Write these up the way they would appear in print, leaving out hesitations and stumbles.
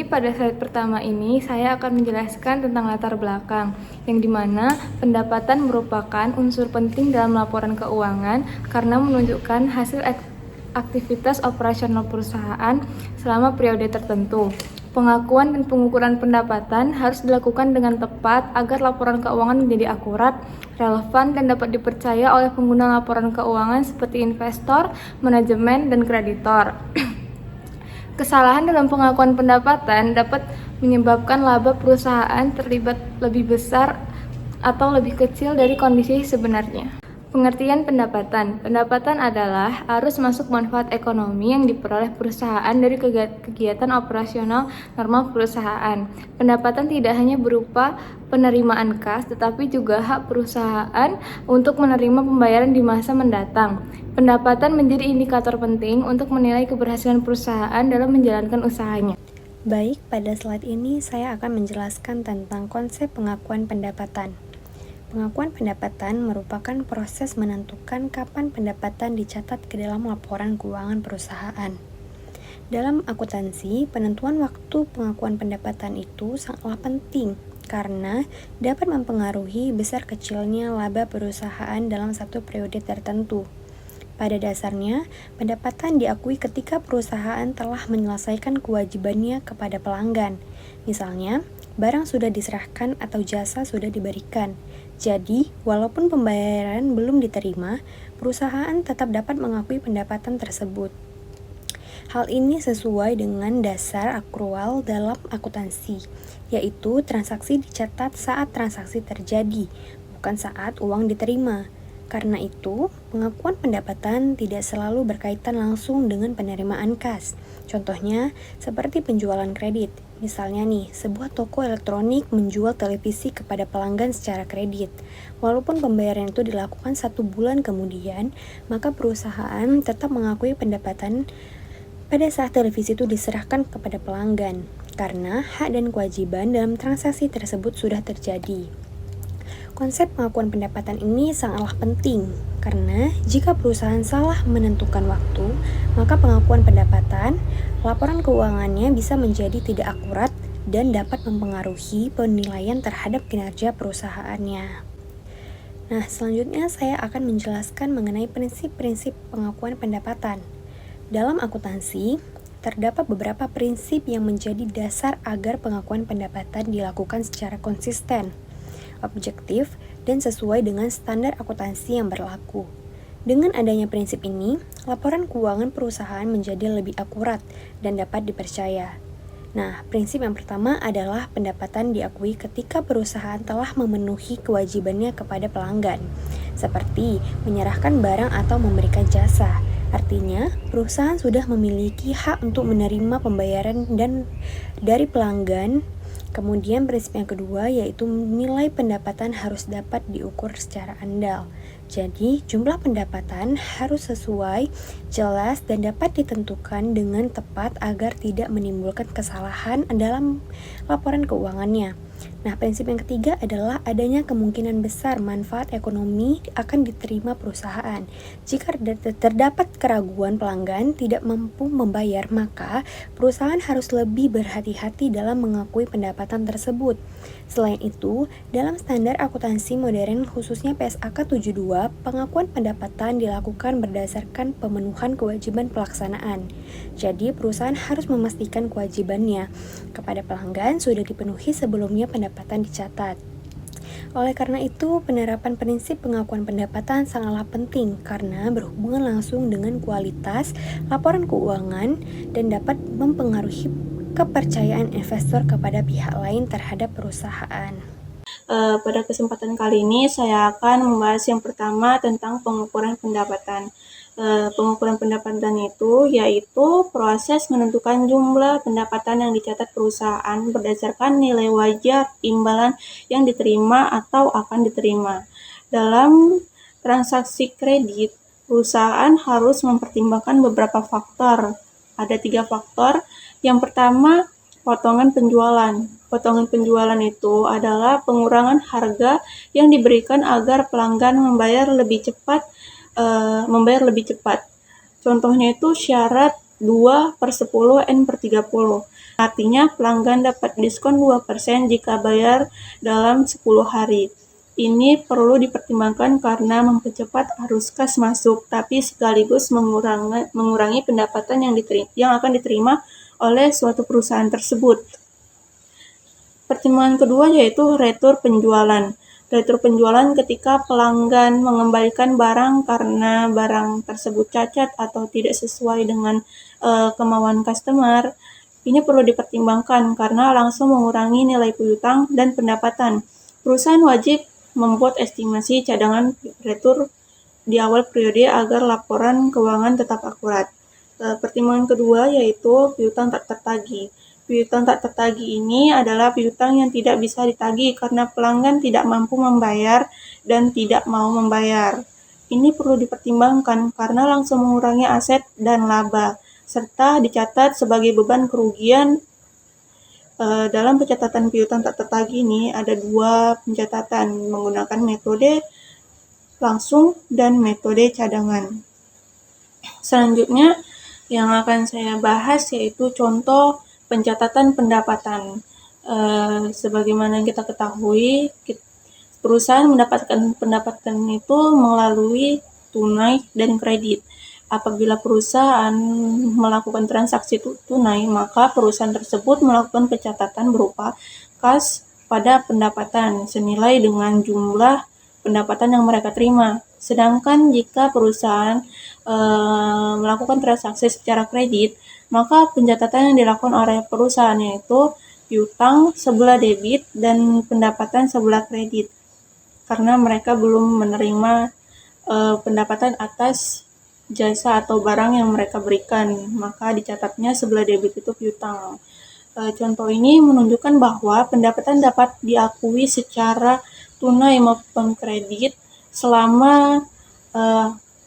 pada slide pertama ini saya akan menjelaskan tentang latar belakang, yang dimana pendapatan merupakan unsur penting dalam laporan keuangan karena menunjukkan hasil aktivitas operasional perusahaan selama periode tertentu. Pengakuan dan pengukuran pendapatan harus dilakukan dengan tepat agar laporan keuangan menjadi akurat, relevan, dan dapat dipercaya oleh pengguna laporan keuangan seperti investor, manajemen, dan kreditor. Kesalahan dalam pengakuan pendapatan dapat menyebabkan laba perusahaan terlibat lebih besar atau lebih kecil dari kondisi sebenarnya. Pengertian pendapatan. Pendapatan adalah arus masuk manfaat ekonomi yang diperoleh perusahaan dari kegiatan operasional normal perusahaan. Pendapatan tidak hanya berupa penerimaan kas, tetapi juga hak perusahaan untuk menerima pembayaran di masa mendatang. Pendapatan menjadi indikator penting untuk menilai keberhasilan perusahaan dalam menjalankan usahanya. Baik, pada slide ini saya akan menjelaskan tentang konsep pengakuan pendapatan. Pengakuan pendapatan merupakan proses menentukan kapan pendapatan dicatat ke dalam laporan keuangan perusahaan. Dalam akuntansi, penentuan waktu pengakuan pendapatan itu sangatlah penting karena dapat mempengaruhi besar kecilnya laba perusahaan dalam satu periode tertentu. Pada dasarnya, pendapatan diakui ketika perusahaan telah menyelesaikan kewajibannya kepada pelanggan. Misalnya, barang sudah diserahkan atau jasa sudah diberikan. Jadi, walaupun pembayaran belum diterima, perusahaan tetap dapat mengakui pendapatan tersebut. Hal ini sesuai dengan dasar akrual dalam akuntansi, yaitu transaksi dicatat saat transaksi terjadi, bukan saat uang diterima. Karena itu, pengakuan pendapatan tidak selalu berkaitan langsung dengan penerimaan kas. Contohnya, seperti penjualan kredit. Misalnya nih, sebuah toko elektronik menjual televisi kepada pelanggan secara kredit. Walaupun pembayaran itu dilakukan 1 bulan kemudian, maka perusahaan tetap mengakui pendapatan pada saat televisi itu diserahkan kepada pelanggan, karena hak dan kewajiban dalam transaksi tersebut sudah terjadi. Konsep pengakuan pendapatan ini sangatlah penting, karena jika perusahaan salah menentukan waktu, maka pengakuan pendapatan, laporan keuangannya bisa menjadi tidak akurat dan dapat mempengaruhi penilaian terhadap kinerja perusahaannya. Nah, selanjutnya saya akan menjelaskan mengenai prinsip-prinsip pengakuan pendapatan. Dalam akuntansi, terdapat beberapa prinsip yang menjadi dasar agar pengakuan pendapatan dilakukan secara konsisten, objektif, dan sesuai dengan standar akuntansi yang berlaku. Dengan adanya prinsip ini, laporan keuangan perusahaan menjadi lebih akurat dan dapat dipercaya. Nah, prinsip yang pertama adalah pendapatan diakui ketika perusahaan telah memenuhi kewajibannya kepada pelanggan, seperti menyerahkan barang atau memberikan jasa. Artinya, perusahaan sudah memiliki hak untuk menerima pembayaran dari pelanggan. Kemudian prinsip yang kedua yaitu nilai pendapatan harus dapat diukur secara andal. Jadi, jumlah pendapatan harus sesuai, jelas, dan dapat ditentukan dengan tepat agar tidak menimbulkan kesalahan dalam laporan keuangannya. Nah, prinsip yang ketiga adalah adanya kemungkinan besar manfaat ekonomi akan diterima perusahaan. Jika terdapat keraguan pelanggan tidak mampu membayar, maka perusahaan harus lebih berhati-hati dalam mengakui pendapatan tersebut. Selain itu, dalam standar akuntansi modern khususnya PSAK 72, pengakuan pendapatan dilakukan berdasarkan pemenuhan kewajiban pelaksanaan. Jadi, perusahaan harus memastikan kewajibannya kepada pelanggan sudah dipenuhi sebelumnya pendapatan dicatat. Oleh karena itu, penerapan prinsip pengakuan pendapatan sangatlah penting karena berhubungan langsung dengan kualitas laporan keuangan dan dapat mempengaruhi kepercayaan investor kepada pihak lain terhadap perusahaan. Pada kesempatan kali ini saya akan membahas yang pertama tentang pengukuran pendapatan. Pengukuran pendapatan itu yaitu proses menentukan jumlah pendapatan yang dicatat perusahaan berdasarkan nilai wajar imbalan yang diterima atau akan diterima. Dalam transaksi kredit, perusahaan harus mempertimbangkan beberapa faktor. Ada 3 faktor. Yang pertama, potongan penjualan. Potongan penjualan itu adalah pengurangan harga yang diberikan agar pelanggan membayar lebih cepat. Contohnya itu syarat 2/10 N/30. Artinya pelanggan dapat diskon 2% jika bayar dalam 10 hari. Ini perlu dipertimbangkan karena mempercepat arus kas masuk, tapi sekaligus mengurangi pendapatan yang akan diterima oleh suatu perusahaan tersebut. Pertimbangan kedua yaitu retur penjualan. Retur penjualan ketika pelanggan mengembalikan barang karena barang tersebut cacat atau tidak sesuai dengan kemauan customer. Ini perlu dipertimbangkan karena langsung mengurangi nilai piutang dan pendapatan. Perusahaan wajib membuat estimasi cadangan retur di awal periode agar laporan keuangan tetap akurat. Pertimbangan kedua yaitu piutang tak tertagih. Piutang tak tertagih ini adalah piutang yang tidak bisa ditagih karena pelanggan tidak mampu membayar dan tidak mau membayar. Ini perlu dipertimbangkan karena langsung mengurangi aset dan laba, serta dicatat sebagai beban kerugian. Dalam pencatatan piutang tak tertagih ini ada 2 pencatatan menggunakan metode langsung dan metode cadangan. Selanjutnya yang akan saya bahas yaitu contoh pencatatan pendapatan. Sebagaimana kita ketahui, perusahaan mendapatkan pendapatan itu melalui tunai dan kredit. Apabila perusahaan melakukan transaksi tunai, maka perusahaan tersebut melakukan pencatatan berupa kas pada pendapatan senilai dengan jumlah pendapatan yang mereka terima. Sedangkan jika perusahaan melakukan transaksi secara kredit, maka pencatatan yang dilakukan oleh perusahaan yaitu piutang sebelah debit dan pendapatan sebelah kredit. Karena mereka belum menerima pendapatan atas jasa atau barang yang mereka berikan, maka dicatatnya sebelah debit itu piutang. Contoh ini menunjukkan bahwa pendapatan dapat diakui secara tunai maupun kredit selama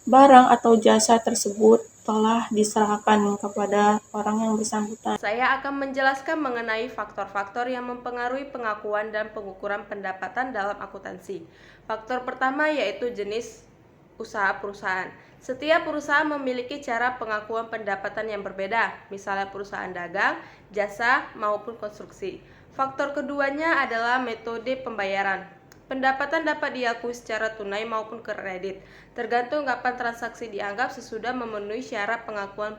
barang atau jasa tersebut telah diserahkan kepada orang yang bersangkutan. Saya akan menjelaskan mengenai faktor-faktor yang mempengaruhi pengakuan dan pengukuran pendapatan dalam akuntansi. Faktor pertama yaitu jenis usaha perusahaan. Setiap perusahaan memiliki cara pengakuan pendapatan yang berbeda, misalnya perusahaan dagang, jasa, maupun konstruksi. Faktor keduanya adalah metode pembayaran. Pendapatan dapat diakui secara tunai maupun kredit, tergantung kapan transaksi dianggap sesudah memenuhi syarat pengakuan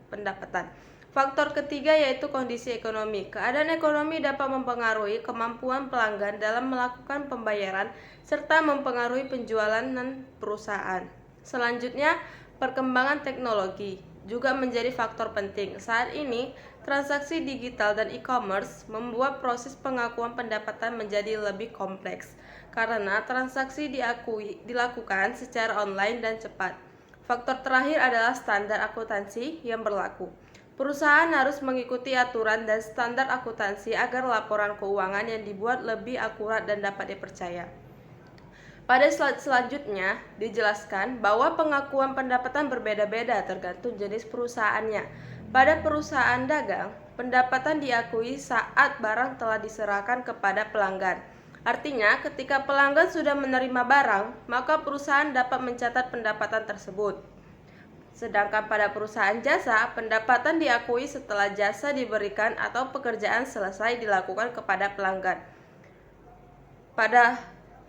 pendapatan. Faktor ketiga yaitu kondisi ekonomi. Keadaan ekonomi dapat mempengaruhi kemampuan pelanggan dalam melakukan pembayaran serta mempengaruhi penjualan perusahaan. Selanjutnya, perkembangan teknologi juga menjadi faktor penting. Saat ini, transaksi digital dan e-commerce membuat proses pengakuan pendapatan menjadi lebih kompleks karena transaksi dilakukan secara online dan cepat. Faktor terakhir adalah standar akuntansi yang berlaku. Perusahaan harus mengikuti aturan dan standar akuntansi agar laporan keuangan yang dibuat lebih akurat dan dapat dipercaya. Pada slide selanjutnya dijelaskan bahwa pengakuan pendapatan berbeda-beda tergantung jenis perusahaannya. Pada perusahaan dagang, pendapatan diakui saat barang telah diserahkan kepada pelanggan. Artinya, ketika pelanggan sudah menerima barang, maka perusahaan dapat mencatat pendapatan tersebut. Sedangkan pada perusahaan jasa, pendapatan diakui setelah jasa diberikan atau pekerjaan selesai dilakukan kepada pelanggan. Pada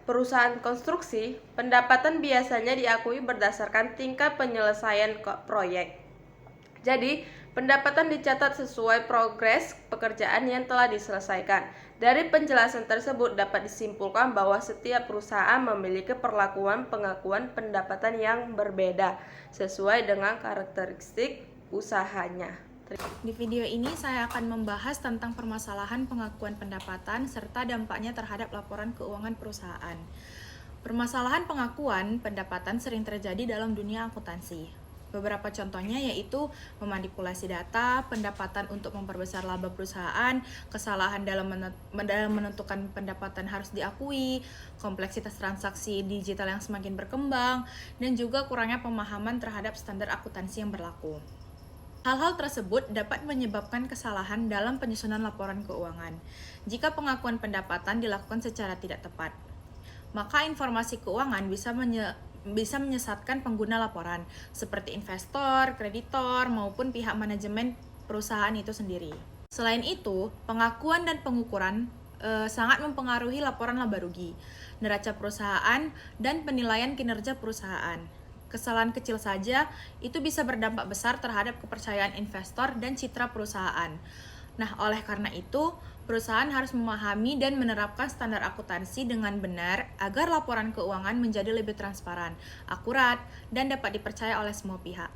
perusahaan konstruksi, pendapatan biasanya diakui berdasarkan tingkat penyelesaian proyek. Jadi, pendapatan dicatat sesuai progres pekerjaan yang telah diselesaikan. Dari penjelasan tersebut dapat disimpulkan bahwa setiap perusahaan memiliki perlakuan pengakuan pendapatan yang berbeda sesuai dengan karakteristik usahanya. Di video ini saya akan membahas tentang permasalahan pengakuan pendapatan serta dampaknya terhadap laporan keuangan perusahaan. Permasalahan pengakuan pendapatan sering terjadi dalam dunia akuntansi. Beberapa contohnya yaitu memanipulasi data, pendapatan untuk memperbesar laba perusahaan, kesalahan dalam menentukan pendapatan harus diakui, kompleksitas transaksi digital yang semakin berkembang, dan juga kurangnya pemahaman terhadap standar akuntansi yang berlaku. Hal-hal tersebut dapat menyebabkan kesalahan dalam penyusunan laporan keuangan jika pengakuan pendapatan dilakukan secara tidak tepat. Maka informasi keuangan bisa menyesatkan pengguna laporan, seperti investor, kreditor, maupun pihak manajemen perusahaan itu sendiri. Selain itu, pengakuan dan pengukuran sangat mempengaruhi laporan laba rugi, neraca perusahaan, dan penilaian kinerja perusahaan. Kesalahan kecil saja itu bisa berdampak besar terhadap kepercayaan investor dan citra perusahaan. Nah, oleh karena itu, perusahaan harus memahami dan menerapkan standar akuntansi dengan benar agar laporan keuangan menjadi lebih transparan, akurat, dan dapat dipercaya oleh semua pihak.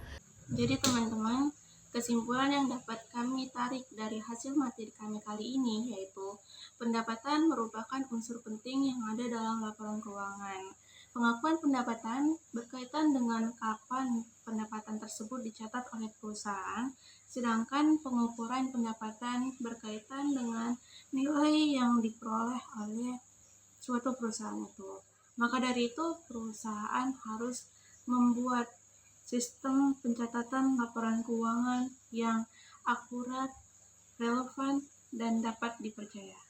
Jadi teman-teman, kesimpulan yang dapat kami tarik dari hasil materi kami kali ini yaitu pendapatan merupakan unsur penting yang ada dalam laporan keuangan. Pengakuan pendapatan berkaitan dengan kapan pendapatan tersebut dicatat oleh perusahaan, sedangkan pengukuran pendapatan berkaitan dengan nilai yang diperoleh oleh suatu perusahaan itu. Maka dari itu, perusahaan harus membuat sistem pencatatan laporan keuangan yang akurat, relevan, dan dapat dipercaya.